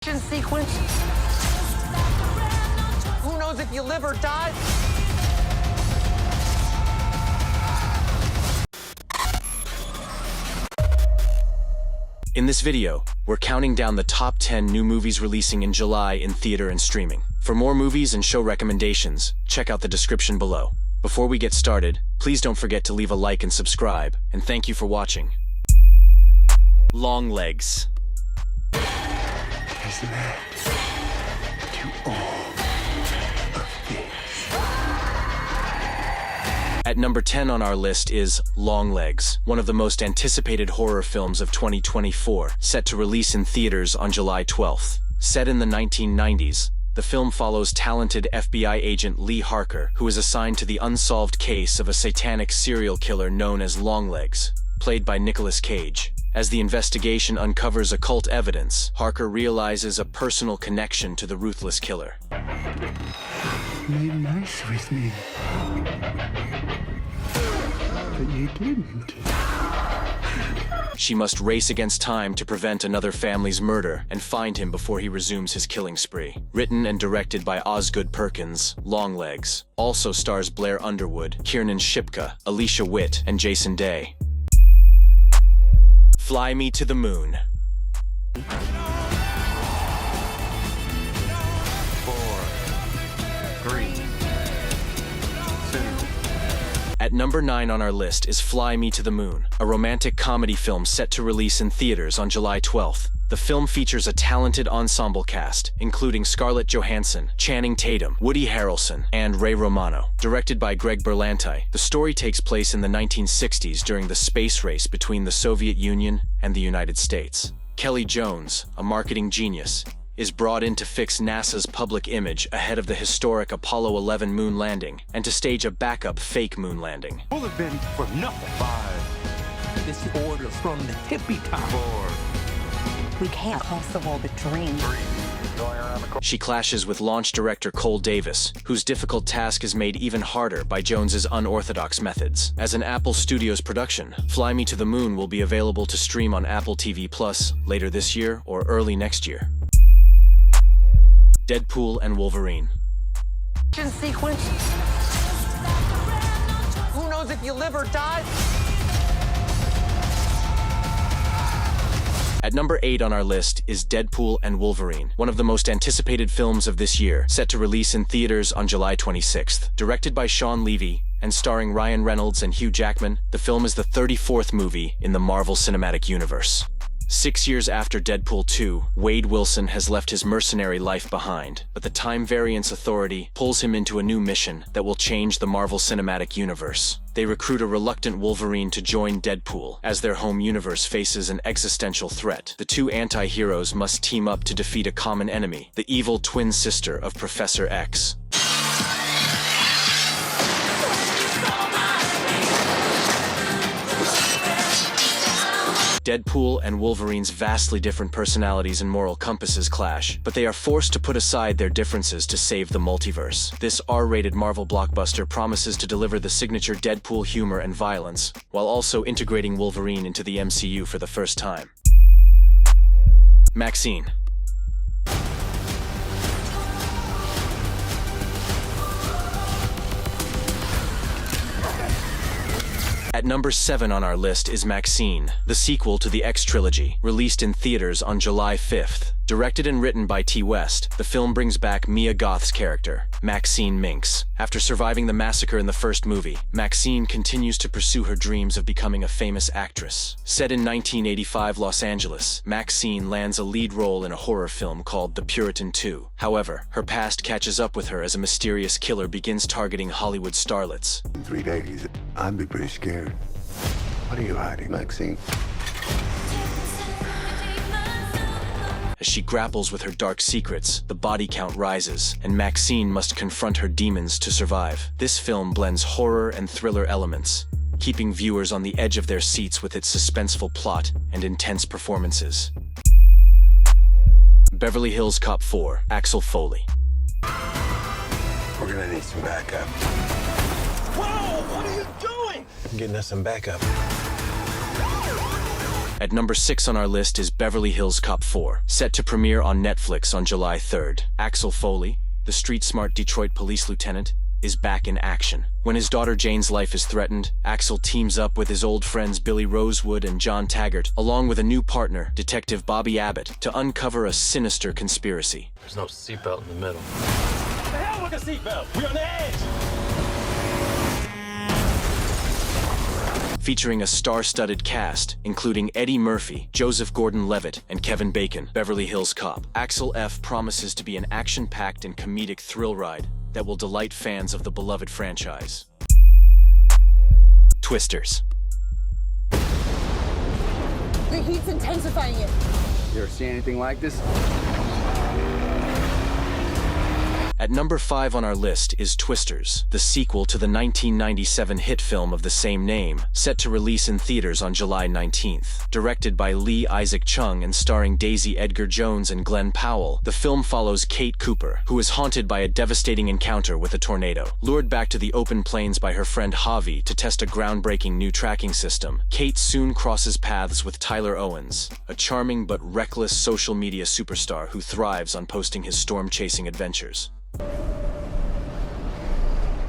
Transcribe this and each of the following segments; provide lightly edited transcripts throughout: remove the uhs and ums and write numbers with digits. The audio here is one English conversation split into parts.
Sequence. Who knows if you live or die? In this video, we're counting down the top 10 new movies releasing in July in theater and streaming. For more movies and show recommendations, check out the description below. Before we get started, please don't forget to leave a like and subscribe, and thank you for watching. Longlegs. Is that to all of this? At number 10 on our list is Longlegs, one of the most anticipated horror films of 2024, set to release in theaters on July 12th. Set in the 1990s, the film follows talented FBI agent Lee Harker, who is assigned to the unsolved case of a satanic serial killer known as Longlegs, played by Nicolas Cage. As the investigation uncovers occult evidence, Harker realizes a personal connection to the ruthless killer. Made nice with me. But you didn't. She must race against time to prevent another family's murder and find him before he resumes his killing spree. Written and directed by Osgood Perkins, Longlegs also stars Blair Underwood, Kiernan Shipka, Alicia Witt, and Jason Day. Fly Me to the Moon. 4, 3, 2. At number 9 on our list is Fly Me to the Moon, a romantic comedy film set to release in theaters on July 12th. The film features a talented ensemble cast, including Scarlett Johansson, Channing Tatum, Woody Harrelson, and Ray Romano. Directed by Greg Berlanti, the story takes place in the 1960s during the space race between the Soviet Union and the United States. Kelly Jones, a marketing genius, is brought in to fix NASA's public image ahead of the historic Apollo 11 moon landing and to stage a backup fake moon landing. Will have been for nothing. 5. This order from the tippy top. 4. We can't possible the dream. 3. Going around the corner. She clashes with launch director Cole Davis, whose difficult task is made even harder by Jones's unorthodox methods. As an Apple Studios production, Fly Me to the Moon will be available to stream on Apple TV Plus later this year or early next year. Deadpool and Wolverine. Sequence. Who knows if you live or die? At number 8 on our list is Deadpool and Wolverine, one of the most anticipated films of this year, set to release in theaters on July 26th. Directed by Sean Levy and starring Ryan Reynolds and Hugh Jackman, the film is the 34th movie in the Marvel Cinematic Universe. 6 years after Deadpool 2, Wade Wilson has left his mercenary life behind, but the Time Variance Authority pulls him into a new mission that will change the Marvel Cinematic Universe. They recruit a reluctant Wolverine to join Deadpool as their home universe faces an existential threat. The two anti-heroes must team up to defeat a common enemy, the evil twin sister of Professor X. Deadpool and Wolverine's vastly different personalities and moral compasses clash, but they are forced to put aside their differences to save the multiverse. This R-rated Marvel blockbuster promises to deliver the signature Deadpool humor and violence, while also integrating Wolverine into the MCU for the first time. MaXXXine. At number 7 on our list is MaXXXine, the sequel to the X trilogy, released in theaters on July 5th. Directed and written by T. West, the film brings back Mia Goth's character, Maxine Minx. After surviving the massacre in the first movie, MaXXXine continues to pursue her dreams of becoming a famous actress. Set in 1985 Los Angeles, MaXXXine lands a lead role in a horror film called The Puritan 2. However, her past catches up with her as a mysterious killer begins targeting Hollywood starlets. In 3 days, I'd be pretty scared. What are you hiding, Maxine? As she grapples with her dark secrets, the body count rises, and MaXXXine must confront her demons to survive. This film blends horror and thriller elements, keeping viewers on the edge of their seats with its suspenseful plot and intense performances. Beverly Hills Cop 4, Axel Foley. We're gonna need some backup. Whoa! What are you doing? I'm getting us some backup. At number 6 on our list is Beverly Hills Cop 4, set to premiere on Netflix on July 3rd. Axel Foley, the street-smart Detroit police lieutenant, is back in action. When his daughter Jane's life is threatened, Axel teams up with his old friends Billy Rosewood and John Taggart, along with a new partner, Detective Bobby Abbott, to uncover a sinister conspiracy. There's no seatbelt in the middle. The hell with the seatbelt? We're on the edge! Featuring a star-studded cast, including Eddie Murphy, Joseph Gordon-Levitt, and Kevin Bacon. Beverly Hills Cop. Axel F. promises to be an action-packed and comedic thrill ride that will delight fans of the beloved franchise. Twisters. The heat's intensifying it. You ever seen anything like this? At number 5 on our list is Twisters, the sequel to the 1997 hit film of the same name, set to release in theaters on July 19th. Directed by Lee Isaac Chung and starring Daisy Edgar Jones and Glenn Powell, the film follows Kate Cooper, who is haunted by a devastating encounter with a tornado. Lured back to the open plains by her friend Javi to test a groundbreaking new tracking system, Kate soon crosses paths with Tyler Owens, a charming but reckless social media superstar who thrives on posting his storm-chasing adventures.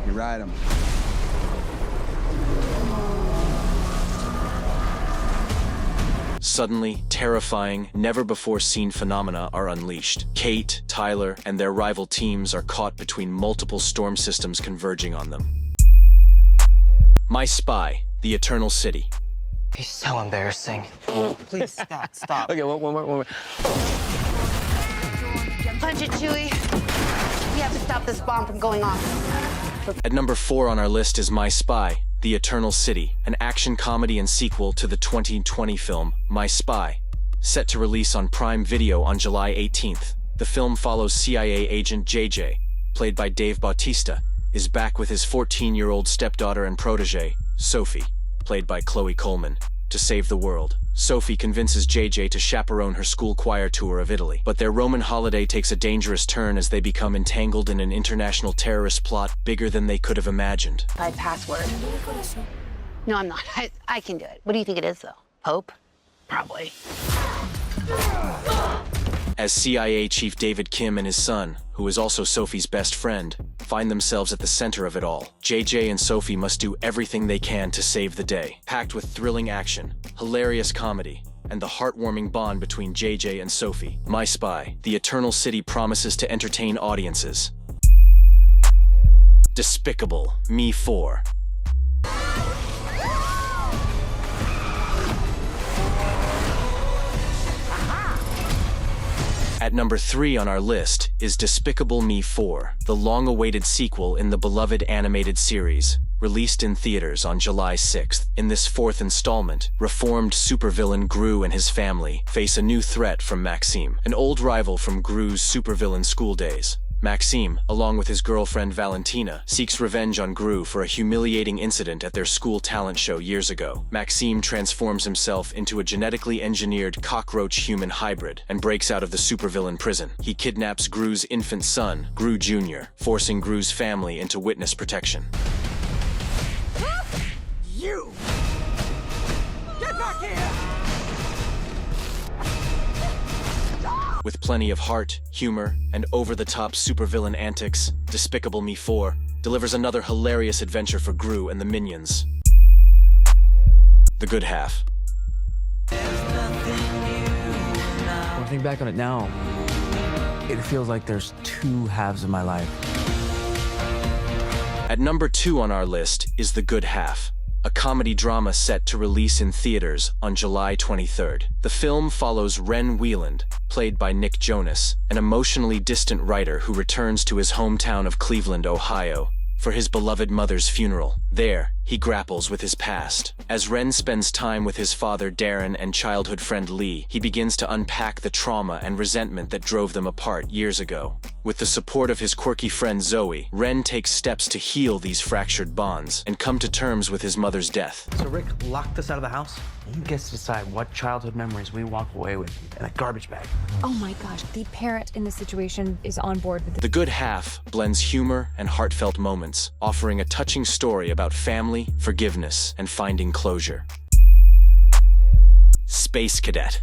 You ride 'em. Suddenly, terrifying, never-before-seen phenomena are unleashed. Kate, Tyler, and their rival teams are caught between multiple storm systems converging on them. My Spy, The Eternal City. He's so embarrassing. Please stop. Okay, one more. Punch it, Chewie. We have to stop this bomb from going off. At number 4 on our list is My Spy, The Eternal City, an action comedy and sequel to the 2020 film My Spy. Set to release on Prime Video on July 18th, the film follows CIA agent JJ, played by Dave Bautista, is back with his 14-year-old stepdaughter and protege, Sophie, played by Chloe Coleman, to save the world. Sophie convinces JJ to chaperone her school choir tour of Italy, but their Roman holiday takes a dangerous turn as they become entangled in an international terrorist plot bigger than they could have imagined. My password. No, I'm not. I can do it. What do you think it is, though? Pope? Probably. As CIA Chief David Kim and his son, who is also Sophie's best friend, find themselves at the center of it all, JJ and Sophie must do everything they can to save the day. Packed with thrilling action, hilarious comedy, and the heartwarming bond between JJ and Sophie, My Spy, The Eternal City promises to entertain audiences. Despicable Me 4. At number 3 on our list is Despicable Me 4, the long-awaited sequel in the beloved animated series, released in theaters on July 6th. In this 4th installment, reformed supervillain Gru and his family face a new threat from Maxime, an old rival from Gru's supervillain school days. Maxime, along with his girlfriend Valentina, seeks revenge on Gru for a humiliating incident at their school talent show years ago. Maxime transforms himself into a genetically engineered cockroach-human hybrid and breaks out of the supervillain prison. He kidnaps Gru's infant son, Gru Jr., forcing Gru's family into witness protection. You! Get back here! With plenty of heart, humor, and over-the-top supervillain antics, Despicable Me 4 delivers another hilarious adventure for Gru and the minions. The good half. When I think back on it now, it feels like there's two halves of my life. At number 2 on our list is The Good Half, a comedy drama set to release in theaters on July 23rd. The film follows Ren Wieland, played by Nick Jonas, an emotionally distant writer who returns to his hometown of Cleveland, Ohio, for his beloved mother's funeral. There, he grapples with his past. As Ren spends time with his father Darren and childhood friend Lee, he begins to unpack the trauma and resentment that drove them apart years ago. With the support of his quirky friend Zoe, Ren takes steps to heal these fractured bonds and come to terms with his mother's death. So Rick locked us out of the house. He gets to decide what childhood memories we walk away with in a garbage bag. Oh my gosh, the parent in this situation is on board with The Good Half blends humor and heartfelt moments, offering a touching story about family, forgiveness, and finding closure. Space Cadet.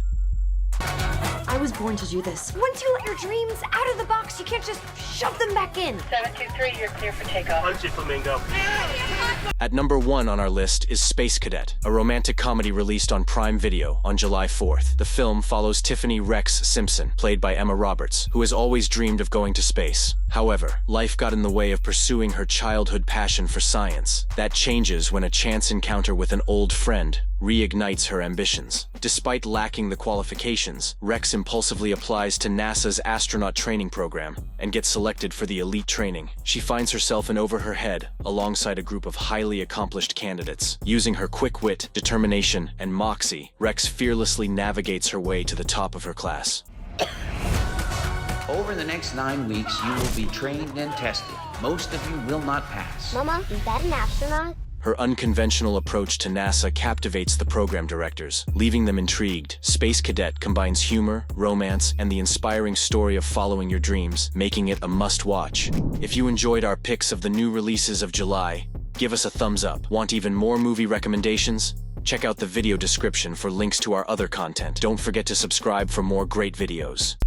I was born to do this. Once you let your dreams out of the box, you can't just shove them back in. 723, you're clear for takeoff. Punch it, Flamingo. At number 1 on our list is Space Cadet, a romantic comedy released on Prime Video on July 4th. The film follows Tiffany Rex Simpson, played by Emma Roberts, who has always dreamed of going to space. However, life got in the way of pursuing her childhood passion for science. That changes when a chance encounter with an old friend reignites her ambitions. Despite lacking the qualifications, Rex impulsively applies to NASA's astronaut training program and gets selected for the elite training. She finds herself in over her head alongside a group of highly accomplished candidates. Using her quick wit, determination, and moxie, Rex fearlessly navigates her way to the top of her class. Over the next 9 weeks, you will be trained and tested. Most of you will not pass. Mama, is that an astronaut? Her unconventional approach to NASA captivates the program directors, leaving them intrigued. Space Cadet combines humor, romance, and the inspiring story of following your dreams, making it a must-watch. If you enjoyed our picks of the new releases of July, give us a thumbs up. Want even more movie recommendations? Check out the video description for links to our other content. Don't forget to subscribe for more great videos.